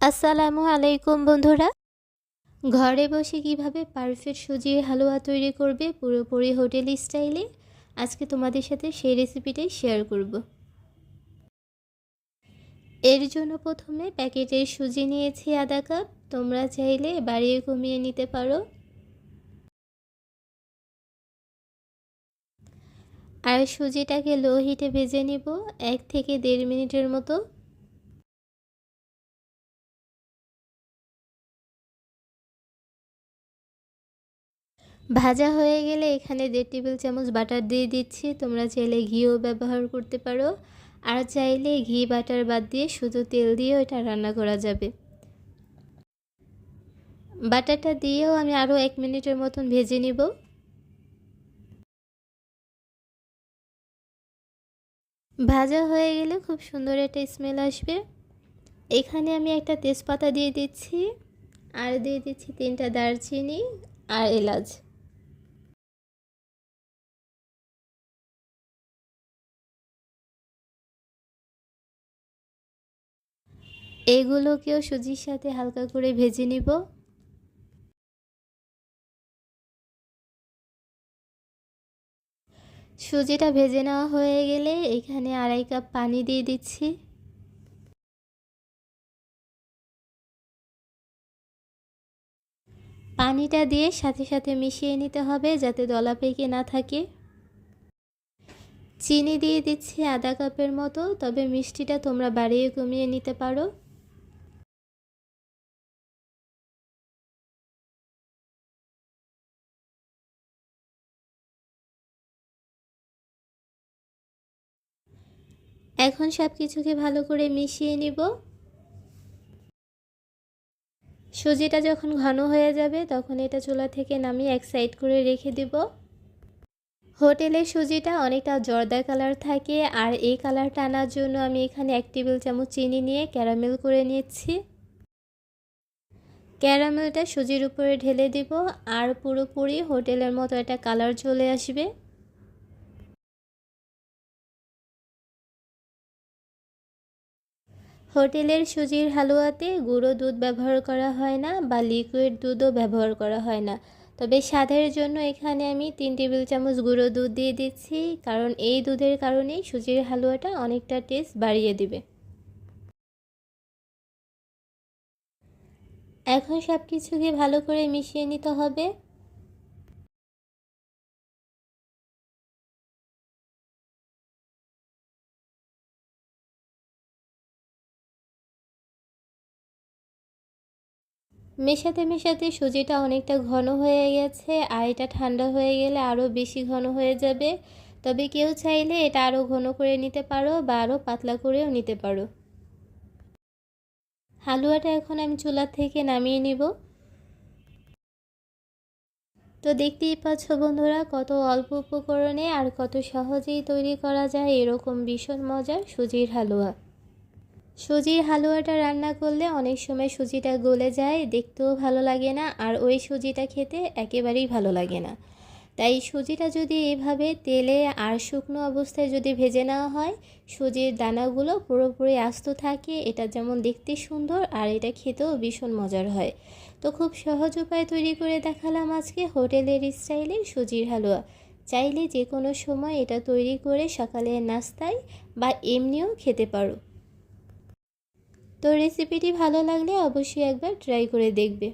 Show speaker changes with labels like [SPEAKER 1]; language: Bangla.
[SPEAKER 1] আসসালামু আলাইকুম বন্ধুরা। ঘরে বসে কিভাবে পারফেক্ট সুজির হালুয়া তৈরি করবে পুরোপুরি হোটেল স্টাইলে, আজকে তোমাদের সাথে সেই রেসিপিটাই শেয়ার করব। এর জন্য প্রথমে প্যাকেটের সুজি নিয়েছি আধা কাপ, তোমরা চাইলে বাড়িয়ে কমিয়ে নিতে পারো। আর সুজিটাকে লো হিটে ভেজে নিব 1 থেকে 1.5 মিনিটের মতো। ভাজা হয়ে গেলে এখানে 1.5 টেবিল চামচ বাটার দিয়ে দিচ্ছি, তোমরা চাইলে ঘিও ব্যবহার করতে পারো, আর চাইলে ঘি বাটার বাদ দিয়ে শুধু তেল দিয়েও এটা রান্না করা যাবে। বাটারটা দিয়েও আমি আরও 1 মিনিটের মতন ভেজে নিব। ভাজা হয়ে গেলে খুব সুন্দর একটা স্মেল আসবে। এখানে আমি একটা তেজপাতা দিয়ে দিচ্ছি, আর দিয়ে দিচ্ছি 3টা দারচিনি আর এলাচ। এগুলোকেও সুজির সাথে হালকা করে ভেজে নিব। সুজিটা ভেজে নেওয়া হয়ে গেলে এখানে 2.5 কাপ পানি দিয়ে দিচ্ছি। পানিটা দিয়ে সাথে সাথে মিশিয়ে নিতে হবে যাতে দলা পেকে না থাকে। চিনি দিয়ে দিচ্ছি আধা কাপের মতো, তবে মিষ্টিটা তোমরা বাড়িয়ে কমিয়ে নিতে পারো। এখন সব কিছুকে ভালো করে মিশিয়ে নিব। সুজিটা যখন ঘন হয়ে যাবে তখন এটা চুলা থেকে নামিয়ে এক সাইড করে রেখে দিব। হোটেলের সুজিটা অনেকটা জর্দা কালার থাকে, আর এই কালারটা আনার জন্য আমি এখানে 1 টেবিল চামচ চিনি নিয়ে ক্যারামেল করে নিচ্ছি। ক্যারামেলটা সুজির উপরে ঢেলে দিব, আর পুরোপুরি হোটেলের মতো একটা কালার চলে আসবে। হোটেলের সুজির হালুয়াতে গুঁড়ো দুধ ব্যবহার করা হয় না বা লিকুইড দুধও ব্যবহার করা হয় না, তবে স্বাদের জন্য এখানে আমি 3 টেবিল চামচ গুঁড়ো দুধ দিয়ে দিচ্ছি, কারণ এই দুধের কারণেই সুজির হালুয়াটা অনেকটা টেস্ট বাড়িয়ে দিবে। এখন সব কিছুকে ভালো করে মিশিয়ে নিতে হবে। মেশাতে মেশাতে সুজিটা অনেকটা ঘন হয়ে গেছে, আর এটা ঠান্ডা হয়ে গেলে আরও বেশি ঘন হয়ে যাবে। তবে কেউ চাইলে এটা আরও ঘন করে নিতে পারো বা আরও পাতলা করেও নিতে পারো। হালুয়াটা এখন আমি চুলা থেকে নামিয়ে নিব। তো দেখতেই পাচ্ছ বন্ধুরা, কত অল্প উপকরণে আর কত সহজেই তৈরি করা যায় এরকম ভীষণ মজার সুজির হালুয়া। সুজির হালুয়াটা রান্না করলে অনেক সময় সুজিটা গলে যায়, দেখতেও ভালো লাগে না, আর ওই সুজিটা খেতে একেবারেই ভালো লাগে না। তাই সুজিটা যদি এভাবে তেলে আর শুকনো অবস্থায় যদি ভেজে নেওয়া হয়, সুজির দানাগুলো পুরোপুরি আস্ত থাকে, এটা যেমন দেখতে সুন্দর আর এটা খেতেও ভীষণ মজার হয়। তো খুব সহজ উপায়ে তৈরি করে দেখালাম আজকে হোটেলের স্টাইলে সুজির হালুয়া। চাইলে যে কোনো সময় এটা তৈরি করে সকালের নাস্তায় বা এমনিও খেতে পারো। তো রেসিপিটি ভালো লাগলে অবশ্যই একবার ট্রাই করে দেখবে।